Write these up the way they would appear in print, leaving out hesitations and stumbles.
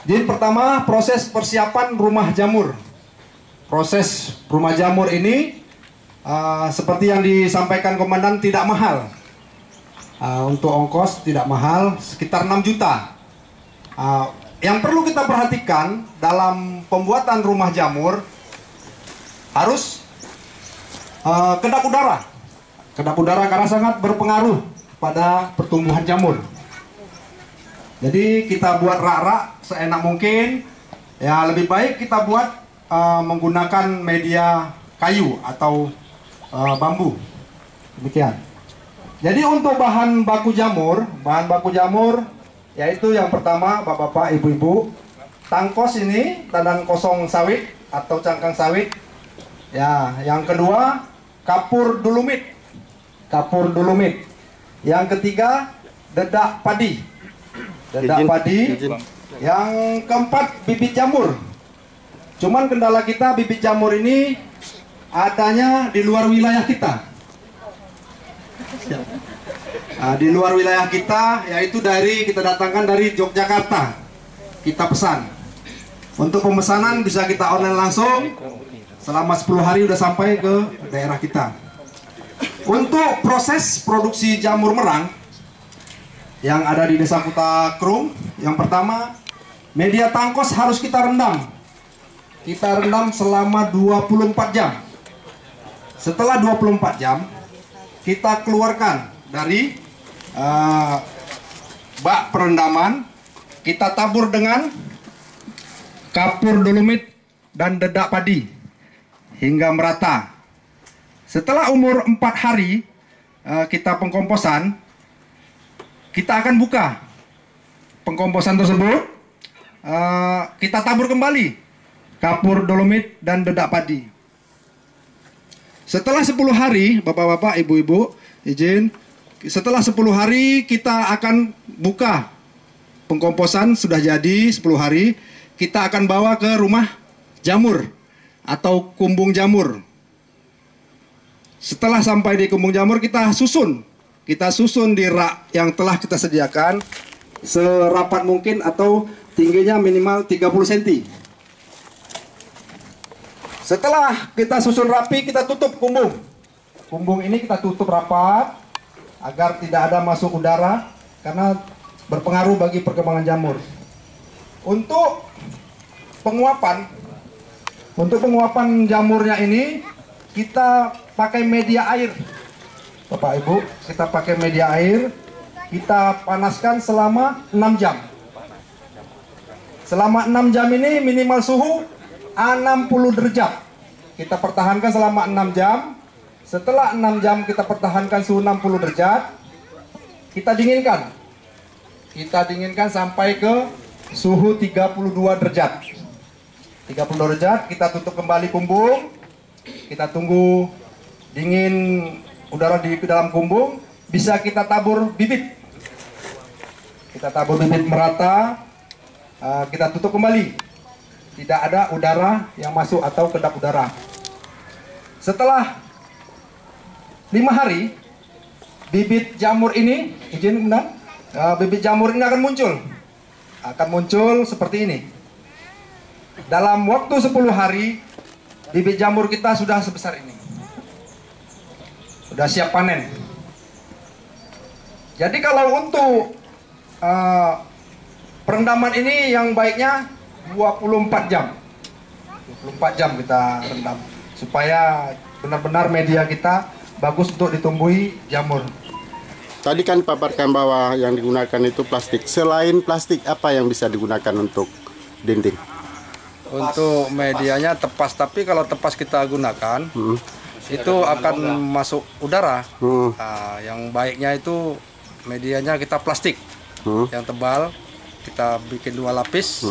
Jadi pertama proses persiapan rumah jamur. Proses rumah jamur ini seperti yang disampaikan komandan tidak mahal. Untuk ongkos tidak mahal, sekitar 6 juta. Yang perlu kita perhatikan dalam pembuatan rumah jamur harus kedap udara. Kedap udara karena sangat berpengaruh pada pertumbuhan jamur. Jadi kita buat rak-rak seenak mungkin. Ya lebih baik kita buat menggunakan media kayu atau bambu. Demikian. Jadi untuk bahan baku jamur yaitu yang pertama bapak-bapak, ibu-ibu, tangkos ini tandan kosong sawit atau cangkang sawit. Ya, yang kedua kapur dolomit. Kapur dolomit. Yang ketiga dedak padi. Dedak padi. Yang keempat bibit jamur. Cuman kendala kita bibit jamur ini adanya di luar wilayah kita. Di luar wilayah kita, yaitu kita datangkan dari Yogyakarta. Kita pesan. Untuk pemesanan bisa kita online langsung. Selama 10 hari udah sampai ke daerah kita. Untuk proses produksi jamur merang yang ada di Desa Kutakrung, yang pertama media tangkos harus kita rendam. Kita rendam selama 24 jam. Setelah 24 jam, kita keluarkan dari bak perendaman, kita tabur dengan kapur dolomit dan dedak padi hingga merata. Setelah umur 4 hari kita pengkomposan, kita akan buka pengkomposan tersebut. Kita tabur kembali kapur dolomit dan dedak padi. Setelah 10 hari, bapak-bapak, ibu-ibu, izin. Setelah 10 hari kita akan buka pengkomposan, sudah jadi 10 hari. Kita akan bawa ke rumah jamur atau kumbung jamur. Setelah sampai di kumbung jamur kita susun. Kita susun di rak yang telah kita sediakan serapat mungkin atau tingginya minimal 30 cm. Setelah kita susun rapi, kita tutup kumbung. Kumbung ini kita tutup rapat agar tidak ada masuk udara karena berpengaruh bagi perkembangan jamur. Untuk penguapan jamurnya ini kita pakai media air. Bapak Ibu, kita pakai media air. Kita panaskan selama 6 jam. Selama 6 jam ini minimal suhu 60 derajat. Kita pertahankan selama 6 jam. Setelah 6 jam kita pertahankan suhu 60 derajat. Kita dinginkan. Kita dinginkan sampai ke suhu 32 derajat. 32 derajat, kita tutup kembali kumbung. Kita tunggu dingin udara di dalam kumbung. Bisa kita tabur bibit. Kita tabur bibit merata. Kita tutup kembali. Tidak ada udara yang masuk atau kedap udara. Setelah 5 hari, bibit jamur ini, izin benar, bibit jamur ini akan muncul. Akan muncul seperti ini. Dalam waktu 10 hari, bibit jamur kita sudah sebesar ini. Sudah siap panen. Jadi kalau untuk perendaman ini yang baiknya 24 jam. 24 jam kita rendam supaya benar-benar media kita bagus untuk ditumbuhi jamur. Tadi kan paparkan bahwa yang digunakan itu plastik. Selain plastik, apa yang bisa digunakan untuk dinding? Untuk medianya tepas, tapi kalau tepas kita gunakan itu akan masuk udara. Yang baiknya itu medianya kita plastik yang tebal. Kita bikin 2 lapis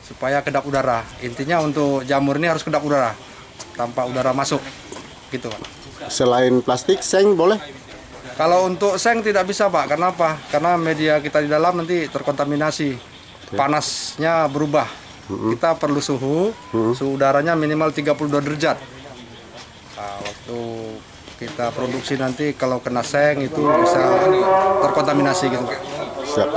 supaya kedap udara. Intinya untuk jamur ini harus kedap udara tanpa udara masuk, gitu Pak. Selain plastik, seng boleh? Kalau untuk seng tidak bisa Pak, karena apa? Karena media kita di dalam nanti terkontaminasi, panasnya berubah. Kita perlu suhu udaranya minimal 32 derajat. Nah, waktu kita produksi nanti kalau kena seng itu bisa terkontaminasi gitu. Siap.